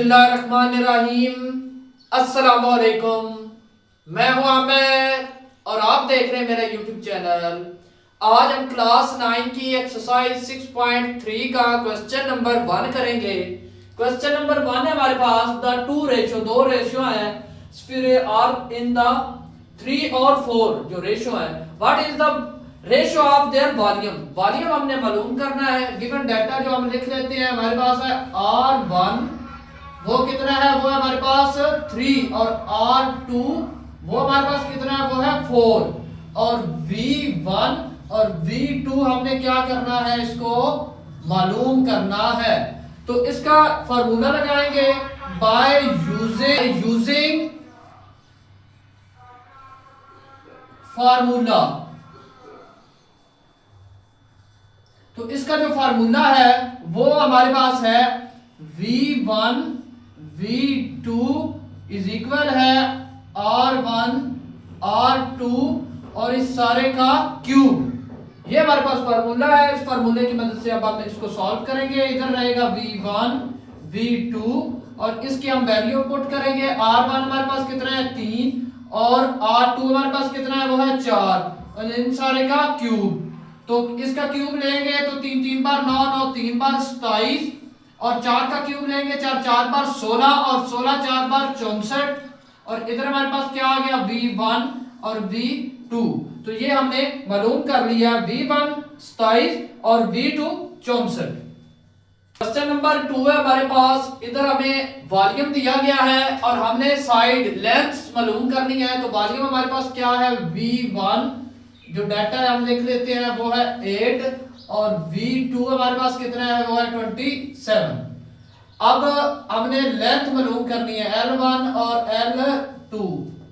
बिस्मिल्लाहिर्रहमानिर्रहीम। अस्सलाम वालेकुम। मैं हूं आमिर और आप देख रहे हैं मेरा यूट्यूब चैनल। आज हम क्लास 9 की एक्सरसाइज 6.3 का क्वेश्चन नंबर 1 करेंगे। क्वेश्चन नंबर 1 है हमारे पास द टू रेशियो, दो रेशियो है फिर आर इन द 3 और 4 जो रेशियो है। What is the ratio of their volume. Volume हमने मालूम करना है। गिवन डाटा जो हम लिख लेते हैं हमारे पास है R1, वो कितना है, वो है हमारे पास 3 और R2 वो हमारे पास कितना है, वो है 4 और V1 और V2 हमने क्या करना है, इसको मालूम करना है। तो इसका फार्मूला लगाएंगे बाय यूजिंग फार्मूला। तो इसका जो फार्मूला है वो हमारे पास है V1 V2 इज इक्वल है R1 R2 और इस सारे का क्यूब। ये हमारे पास फार्मूला है। इस फार्मूले की मदद से अब हम इसको सॉल्व करेंगे। इधर रहेगा V1 V2 और इसकी हम वैल्यू पुट करेंगे। R1 हमारे पास कितना है 3 और R2 हमारे पास कितना है, वो है 4 और इन सारे का क्यूब। तो इसका क्यूब लेंगे तो 3 3 बार 9 9 3 बार 27 और 4 का क्यूब लेंगे 4 4 बार 16 और 16 4 बार 64 और इधर हमारे पास क्या आ गया V1 और V2। तो ये हमने मालूम कर लिया V1 27 और V2 64। क्वेश्चन नंबर 2 है हमारे पास। इधर हमें वॉल्यूम दिया गया है और हमने साइड लेंथ मालूम करनी है। तो वॉल्यूम हमारे पास क्या है V1 जो डाटा है हम लिख लेते हैं वो है 8 और V2 हमारे पास कितना है, वो है 27। अब हमने लेंथ मालूम करनी है L1 और L2,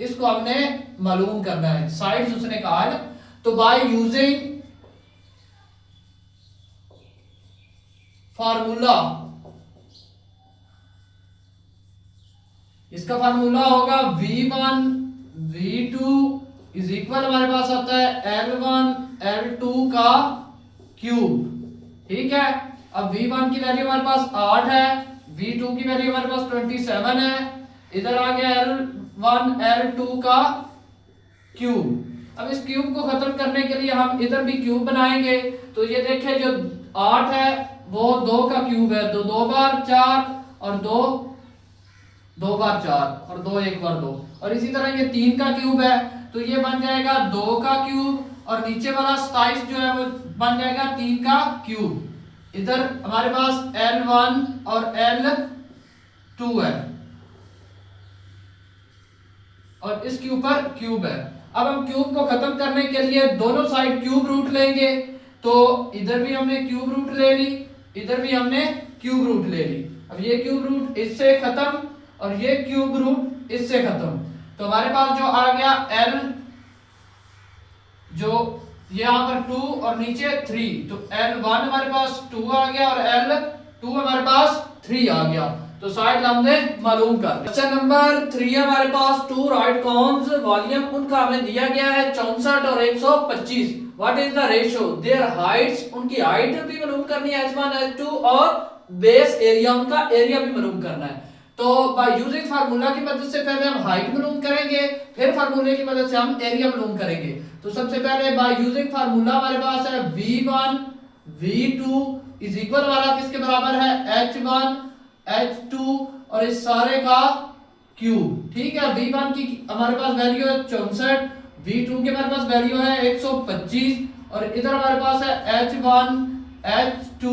इसको हमने मालूम करना है। साइड्स उसने कहा है ना। तो बाय यूजिंग फार्मूला, इसका फार्मूला होगा V1 V2 इज इक्वल हमारे पास आता है L1 L2 का क्यूब। ठीक है। अब V1 की वैल्यू हमारे पास 8 है, V2 की वैल्यू हमारे पास 27 है। इधर आ गया L1 L2 का क्यूब। अब इस क्यूब को खत्म करने के लिए हम इधर भी क्यूब बनाएंगे। तो ये देखें जो 8 है वो 2 का क्यूब है, तो 2 बार 4 और 2 बार 4 और 2 1 बार 2 और इसी तरह ये 3 का क्यूब है तो ये बन जाएगा 2 का क्यूब और नीचे वाला 27 जो है वो बन जाएगा 3 का क्यूब। इधर हमारे पास L1 और L2 है और इसके ऊपर क्यूब है। अब हम क्यूब को खत्म करने के लिए दोनों साइड क्यूब रूट लेंगे। तो इधर भी हमने क्यूब रूट ले ली, इधर भी हमने क्यूब रूट ले ली। अब ये क्यूब रूट इससे खत्म और ये क्यूब रूट इससे खत्म। तो हमारे पास जो आ गया L जो यहाँ पर 2 और नीचे 3, तो L1 हमारे पास 2 आ गया और L2 हमारे पास 3 आ गया। तो साइड हमने मालूम कर। क्वेश्चन नंबर 3 है हमारे पास। टू राइट कॉन्स वॉल्यूम उनका हमें दिया गया है 64 और 125। What is the ratio there Heights, उनकी हाइट भी मालूम करनी है H1 H2 और बेस एरिया, उनका एरिया भी मालूम करना है। तो बाय यूजिंग फार्मूला की मदद से पहले हम हाइट मालूम करेंगे, फिर फार्मूले की मदद से हम एरिया मालूम करेंगे। तो सबसे पहले बाय यूजिंग फार्मूला हमारे पास है V1 V2 इज इक्वल हमारा किसके बराबर है H1 H2 और इस सारे का क्यूब। ठीक है। V1 की हमारे पास वैल्यू है 64, V2 की हमारे पास वैल्यू है 125 और इधर हमारे पास है H1 H2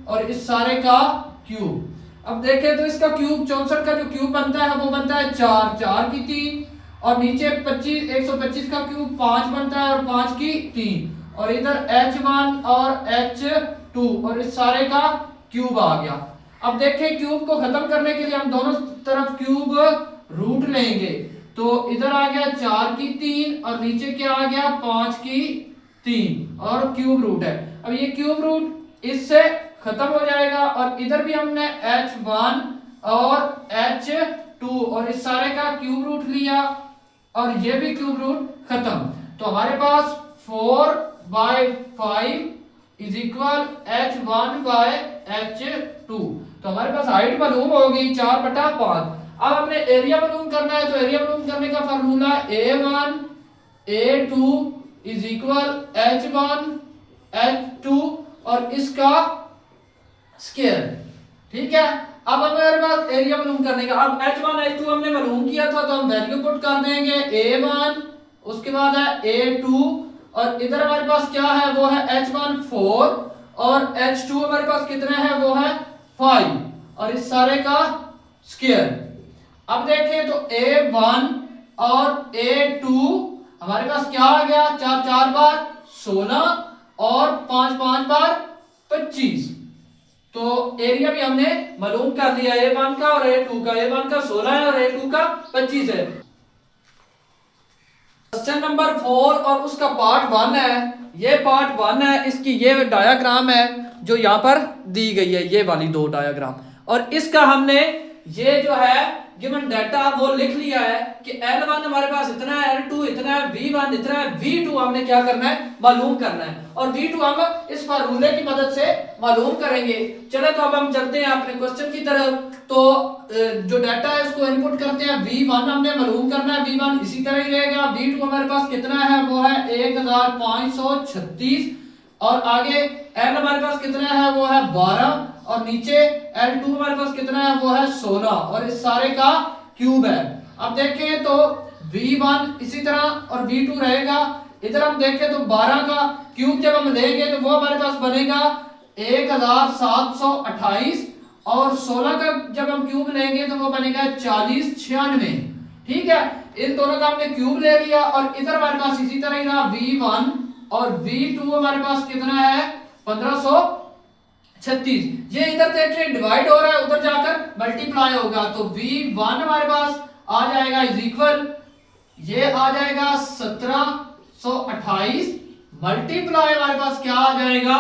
और इस सारे का क्यूब। अब देखें तो इसका क्यूब 64 का जो क्यूब बनता है वो बनता है 4 4 की 3 और नीचे 25 125 का क्यूब 5 बनता है और 5 की 3 और इधर H1 और H2 और इस सारे का क्यूब आ गया। अब देखें क्यूब को खत्म करने के लिए हम दोनों तरफ क्यूब रूट लेंगे। तो इधर आ गया 4 की 3 और नीचे क्या आ गया 5 की 3 और क्यूब रूट है। अब ये क्यूब रूट इससे खत्म हो जाएगा और इधर भी हमने H1 और H2 और इस सारे का क्यूब रूट लिया और ये भी क्यूब रूट खत्म। तो हमारे पास 4/5 इज इक्वल H1/H2। तो तो हमारे पास हाइट मालूम होगी 4/5। अब हमने एरिया मालूम करना है, तो एरिया मालूम करने का formula A1 A2 is equal H1 H2 और इसका स्क्वायर। ठीक है, अब हमारे पास एरिया मालूम करने का, अब H1 H2 हमने मालूम किया था, तो हम वैल्यू पुट कर देंगे A1, उसके बाद है A2 और इधर हमारे पास क्या है, वो है H1 4 और H2 हमारे पास कितना है, वो है 5 और इस सारे का स्क्वायर। अब देखें तो A1 और A2 हमारे पास क्या आ गया, 4 4 बार 16 और 5 5 बार 25। तो एरिया भी हमने मालूम कर लिया A1 का और A2 का। A1 का 16 है और A2 का 25 है। क्वेश्चन नंबर 4 और उसका पार्ट 1 है। ये पार्ट 1 है, इसकी ये डायाग्राम है जो यहाँ पर दी गई है, ये वाली 2 डायाग्राम। और इसका हमने ये जो है गिवन डाटा वो लिख लिया है कि L1 हमारे पास इतना है, L2 इतना है, V1 इतना है, V2 हमने क्या करना है, मालूम करना है और V2 हम इस फार्मूले की मदद से मालूम करेंगे। चलो तो अब हम चलते हैं अपने क्वेश्चन की तरफ। तो जो डाटा है उसको इनपुट करते हैं। V1 हमने मालूम करना है, V1 इसी तरह ही रहेगा। V2 हमारे पास कितना है, वो है 1536 और आगे L हमारे पास कितना है, वो है 12 और नीचे L2 हमारे पास कितना है, वो है 16 और इस सारे का क्यूब है। अब देखें तो V1 इसी तरह और V2 रहेगा। इधर हम देखें तो 12 का क्यूब जब हम लेंगे तो वो हमारे पास बनेगा 1728 और 16 का जब हम क्यूब लेंगे तो वो बनेगा 4096। ठीक है, इन दोनों का हमने क्यूब ले लिया और इधर हमारे पास इसी तरह ही रहा V1 और V2 हमारे पास कितना है, 1536। ये इधर देखें डिवाइड हो रहा है, उधर जाकर मल्टीप्लाई होगा। तो V1 हमारे पास आ जाएगा इज इक्वल, ये आ जाएगा 1728 मल्टीप्लाई हमारे पास क्या आ जाएगा,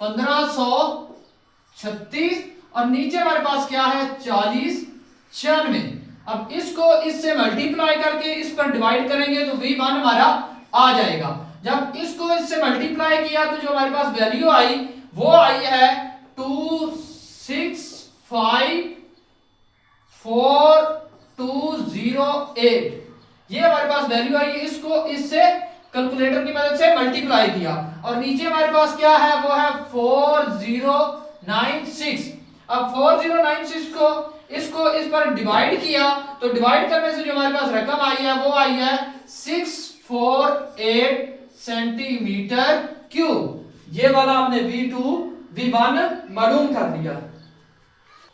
1536 और नीचे हमारे पास क्या है, 4096। अब इसको इससे मल्टीप्लाई करके इस पर डिवाइड करेंगे तो V1 हमारा आ जाएगा। जब इसको इससे मल्टीप्लाई किया तो जो हमारे पास वैल्यू आई वो आई है 2654,208। ये हमारे पास वैल्यू आई, इसको इससे कैलकुलेटर की मदद से मल्टीप्लाई किया और नीचे हमारे पास क्या है, वो है 4096। अब 4096 को इसको इस पर डिवाइड किया तो डिवाइड करने से जो हमारे पास रकम आई है वो आई है 648 सेंटीमीटर क्यूब। ये वाला हमने V2 V1 मालूम कर दिया।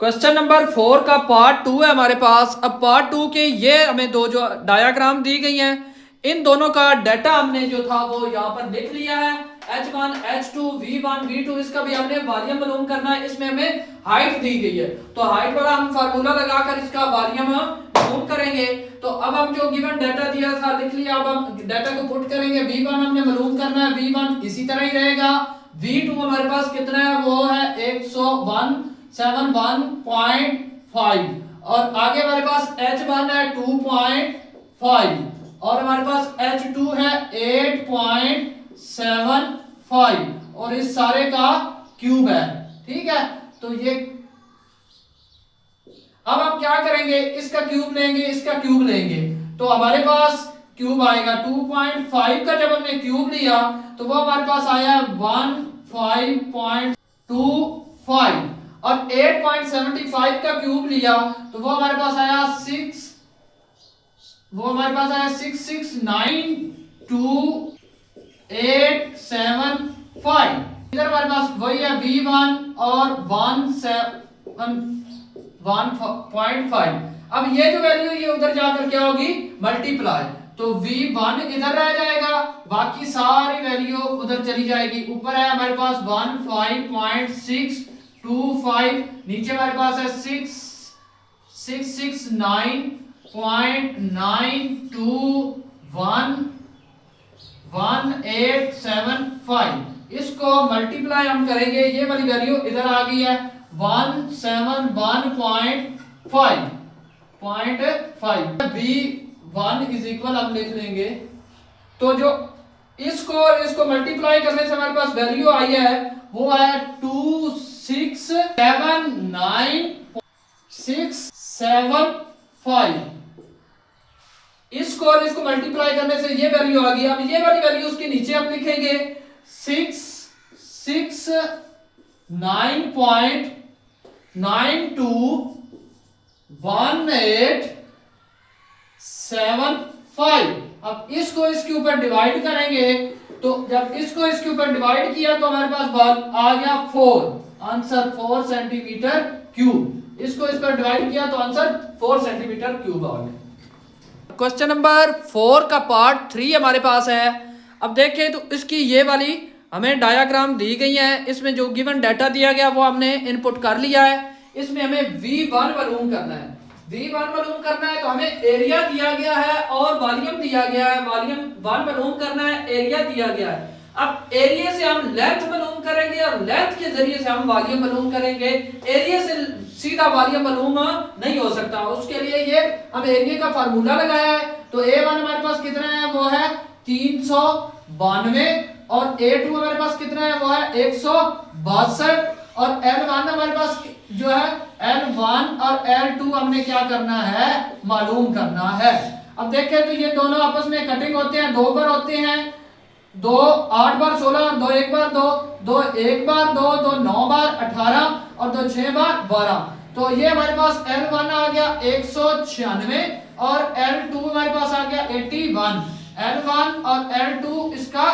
क्वेश्चन नंबर 4 का पार्ट 2 है हमारे पास। अब पार्ट 2 के ये हमें दो जो डायाग्राम दी गई हैं, इन दोनों का डाटा हमने जो था वो यहाँ पर लिख लिया है। H1 H2 V1 V2 इसका भी हमने वॉल्यूम मालूम करना है। इसमें हमें हाइट दी गई है तो हाइट वाला हम फार्मूला लगाकर इसका वॉल्यूम मालूम करेंगे। तो अब हम जो गिवन डाटा दिया था लिख लिया, अब हम डाटा को पुट करेंगे। V1 हमने मालूम करना है, V1 इसी तरह ही रहेगा। V2 हमारे पास कितना है, वो है 171.5 और आगे हमारे पास H1 है 2.5 और हमारे पास H2 है 8.75 और इस सारे का क्यूब है। ठीक है, तो ये अब हम क्या करेंगे, इसका क्यूब लेंगे, इसका क्यूब लेंगे तो हमारे पास क्यूब आएगा 2.5 का जब हमने क्यूब लिया तो वो हमारे पास आया 15.25 और 8.75 का क्यूब लिया तो वो हमारे पास आया 662,875। इधर हमारे पास वही है V1 और 1.5। अब ये जो वैल्यू ये उधर जाकर क्या होगी, मल्टीप्लाई। तो V1 इधर रह जाएगा, बाकी सारी वैल्यू उधर चली जाएगी। ऊपर है हमारे पास 15.625, नीचे हमारे पास है 669.9211875। इसको मल्टीप्लाई हम करेंगे, ये वाली वैल्यू इधर आ गई है 171.5। V1 इज इक्वल हम लिख लेंगे। तो जो इसको मल्टीप्लाई करने से हमारे पास वैल्यू आई है वो है 26 679,675। इसको और इसको मल्टीप्लाई करने से ये वैल्यू आ गई। अब ये वाली वैल्यू उसके नीचे हम लिखेंगे 669.921875। अब इसको इसके ऊपर डिवाइड करेंगे, तो जब इसको इसके ऊपर डिवाइड किया तो हमारे पास आ गया 4, आंसर 4 सेंटीमीटर क्यूब। इसको इस पर डिवाइड किया तो आंसर 4 सेंटीमीटर क्यूब आ गया। क्वेश्चन नंबर 4 का पार्ट 3 हमारे पास है। अब देखें तो इसकी ये वाली हमें डायग्राम दी गई है, इसमें जो गिवन डाटा दिया गया वो हमने इनपुट कर लिया है। इसमें हमें V1 मालूम करना है। V1 मालूम करना है तो हमें एरिया दिया गया है और वॉल्यूम दिया गया है। वॉल्यूम 1 मालूम करना है, एरिया दिया गया है। अब एरिया से हम लेंथ मालूम करेंगे और लेंथ के जरिए से हम वॉल्यूम मालूम करेंगे। एरिया से सीधा वॉल्यूम मालूम नहीं हो सकता, उसके लिए ये हम एरिया का फार्मूला लगाया है। तो A1 हमारे पास कितना है, वो है 392 और A2 हमारे पास कितना है, वो है 162 और L1 हमारे पास जो है L1 और L2 हमने क्या करना है, मालूम करना है। अब देखें तो ये दोनों आपस में कटिंग होते हैं, 2 बार होते हैं, 2 8 बार 16, 2 1 बार 2, 2 1 बार 2, 2 9 बार 18 और 2 6 बार 12। तो ये हमारे पास L1 आ गया 196 और L2 हमारे पास आ गया 81। L1 और L2 इसका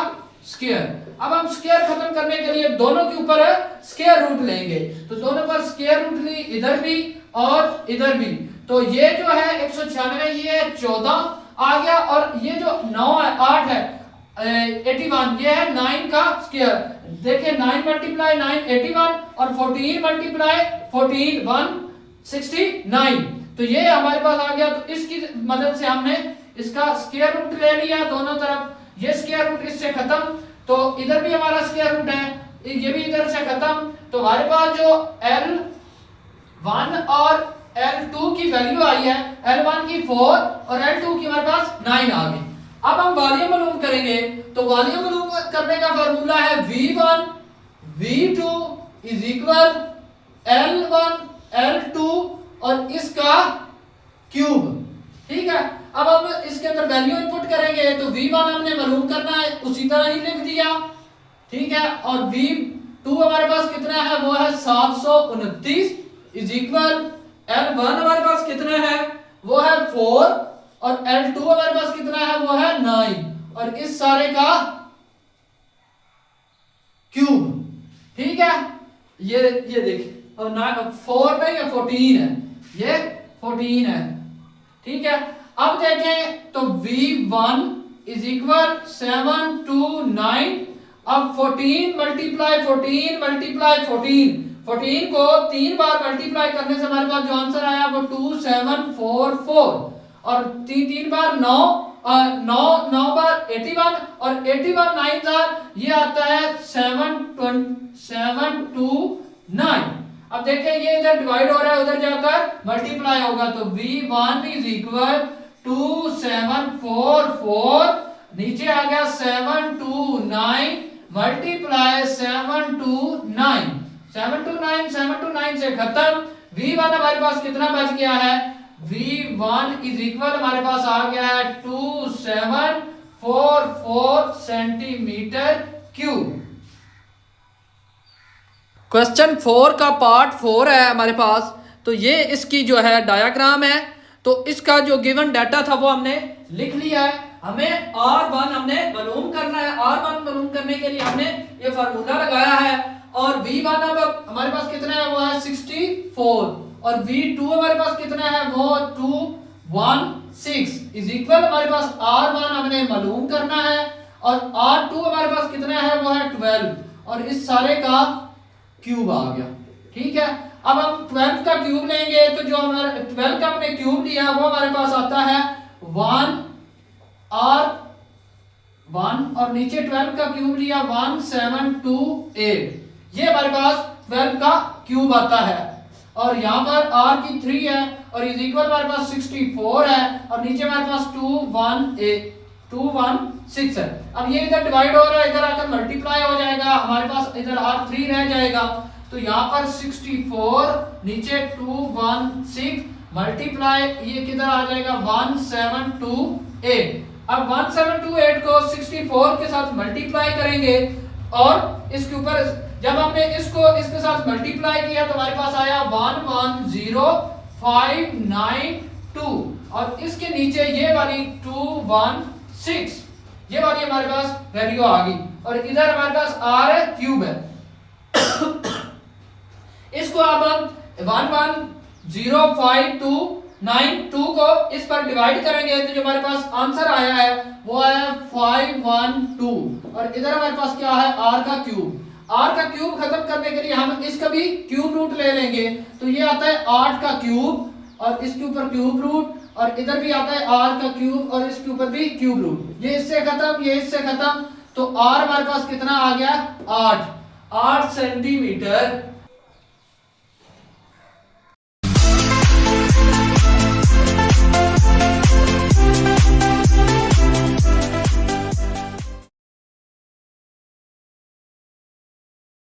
स्क्वायर। अब हम स्क्वायर खत्म करने के लिए दोनों के ऊपर स्क्वायर रूट लेंगे, तो दोनों पर स्क्वायर रूट ली, इधर भी और इधर भी। तो ये जो है 196, ये 14 आ गया और ये जो 9 है 8 है 81, ये है 9 का स्क्वायर। देखिए 9 मल्टीप्लाई 9 81 और 14 मल्टीप्लाई 14 169। तो ये हमारे पास आ गया। तो इसकी मदद से हमने इसका स्क्वायर रूट ले लिया दोनों तरफ। ये स्क्वायर रूट इससे खत्म, तो इधर भी हमारा स्क्वायर रूट है, ये भी इधर से खत्म। तो हमारे पास जो L1 और L2 की वैल्यू आई है, L1 की 4 और L2 की हमारे पास 9 आ गई। अब हम वॉल्यूम मालूम करेंगे, तो वॉल्यूम मालूम करने का फार्मूला है V1 V2 is equal L1 L2 और इसका क्यूब। ठीक है, अब हम इसके अंदर वैल्यू इनपुट करेंगे, तो V1 हमने मालूम करना है, उसी तरह ही लिख दिया। ठीक है, और V2 हमारे पास कितना है, वो है 729 इज इक्वल L1 हमारे पास कितना है, वो है 4 और L2 हमारे पास कितना है, वो है 9 और इस सारे का क्यूब। ठीक है, ये देखिए, और 4 नहीं है 14 है, ये 14 है। ठीक है, अब देखें तो V1 इज इक्वल 729। अब 14 मल्टीप्लाई 14 मल्टीप्लाई 14 को 3 बार मल्टीप्लाई करने से हमारे पास जो आंसर आया वो 2744 और 3 बार 9 बार 81 और 81 9 ये आता है 729। अब देखें ये इधर डिवाइड हो रहा है, उधर जाकर मल्टीप्लाई होगा, तो V1 इज इक्वल 2744 नीचे आ गया 729 मल्टीप्लाई 729 से खत्म। V1 हमारे पास कितना बच गया है, V1 इज इक्वल हमारे पास आ गया है 2744 सेंटीमीटर क्यूब। क्वेश्चन 4 का पार्ट 4 है हमारे पास। तो ये इसकी जो है डायग्राम है, तो इसका जो गिवन डाटा था वो हमने लिख लिया है। हमें R1 हमने मालूम करना है। R1 मालूम करने के लिए हमने ये फार्मूला लगाया है और V1 अब हमारे पास कितना है, वो है 64 और V2 हमारे पास कितना है, वो 216 इज इक्वल हमारे पास R1 हमने मालूम करना है और R2 हमारे पास कितना है, वो है 12 और इस सारे का क्यूब आ गया। ठीक है, अब हम 12 का क्यूब लेंगे, तो जो हमारा 12 का हमने क्यूब लिया वो हमारे पास आता है 1 और नीचे 12 का क्यूब लिया 1728। ये हमारे पास 12 का क्यूब आता है और यहाँ पर R की 3 है और इज इक्वल हमारे पास 64 है और नीचे हमारे पास 216 है। अब ये इधर डिवाइड हो रहा है, इधर आकर मल्टीप्लाई हो जाएगा, हमारे पास इधर R3 रह जाएगा। तो यहाँ पर 64 नीचे 216 मल्टीप्लाई ये किधर आ जाएगा 1728। अब 1728 को 64 के साथ मल्टीप्लाई करेंगे और इसके ऊपर जब हमने इसको इसके साथ मल्टीप्लाई किया तो हमारे पास आया 110592 और इसके नीचे ये वाली 216 ये वाली हमारे पास वैल्यू आ गई और इधर हमारे पास r क्यूब है। इसको अब हम 110592 को इस पर डिवाइड करेंगे तो जो हमारे पास आंसर आया है वो आया 512 और इधर हमारे पास क्या है r का क्यूब। r का क्यूब खत्म करने के लिए हम इसका भी क्यूब रूट ले लेंगे तो ये आता है 8 का क्यूब और इसके ऊपर क्यूब रूट और इधर भी आता है r का क्यूब और इसके ऊपर भी क्यूब रूट। ये इससे खत्म ये इससे खत्म तो r हमारे पास कितना आ गया 8 सेंटीमीटर